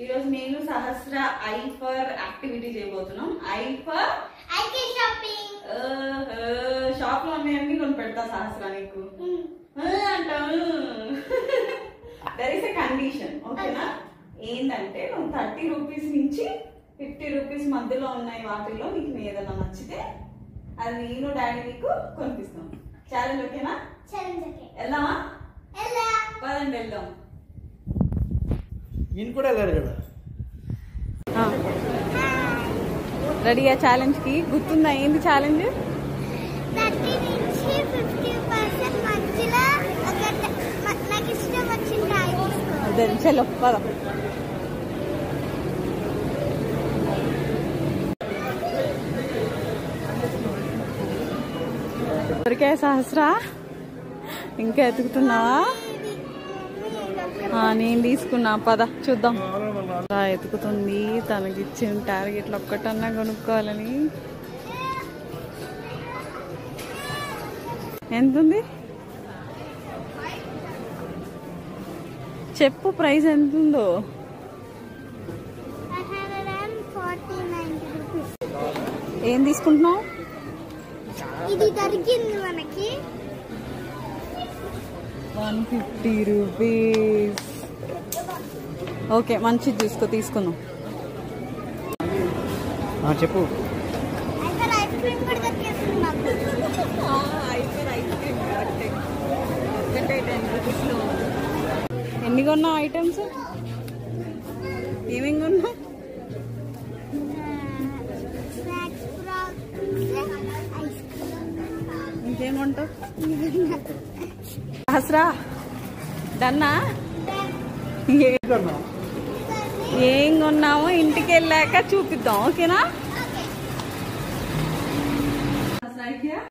ఈరోజు నేను సహస్ర I for activity చేయబోతున్నాం. I for shopping. షాప్ లో అన్నీ కొని పెడతా సహస్ర నీకు అంటావు. దర్ ఇస్ ఎ కండిషన్, ఓకేనా? ఏంటంటే నువ్వు 30 రూపీస్ నుంచి 50 రూపీస్ మధ్యలో ఉన్నాయి వాటిల్లో నీకు ఏదైనా నచ్చితే అది నేను డాడీ నీకు కొనిపిస్తాం. ఛాలెంజ్ ఓకేనా? వెళ్దామా? పదండి వెళ్దాం. ఈయన కూడా వెళ్ళారు కదా. రెడీయా ఛాలెంజ్ కి? గుర్తుందా ఏంది ఛాలెంజ్? 30 నుంచి 50% మధ్యలో నాకు ఇష్టం వచ్చింది అదే చలో పదం. దొరికాయ సహస్ర? ఇంకా ఎతుకుతున్నావా? నేను తీసుకున్నా, పద చూద్దాం. ఎతుకుతుంది, తనకి ఇచ్చిన టార్గెట్లు ఒక్కటన్నా కొనుక్కోవాలని. ఎంతుంది చెప్పు, ప్రైస్ ఎంతుందో? 149 రూపీస్. ఏం తీసుకుంటున్నావు? ఇది దొరికింది మనకి 150 రూపీస్. ఓకే, మంచిది తీసుకుందాం. చెప్పు. ఐస్ క్రీమ్ కూడా దొరికేస్తుంది మాకు. ఎన్ని కొన్నావు ఐటమ్స్? ఏమేమి కొన్నావు? ఇంకేమంటావు? సహస్రా డన్నా? ఏం కొన్నామో ఇంటికి వెళ్ళాక చూపిద్దాం, ఓకేనా?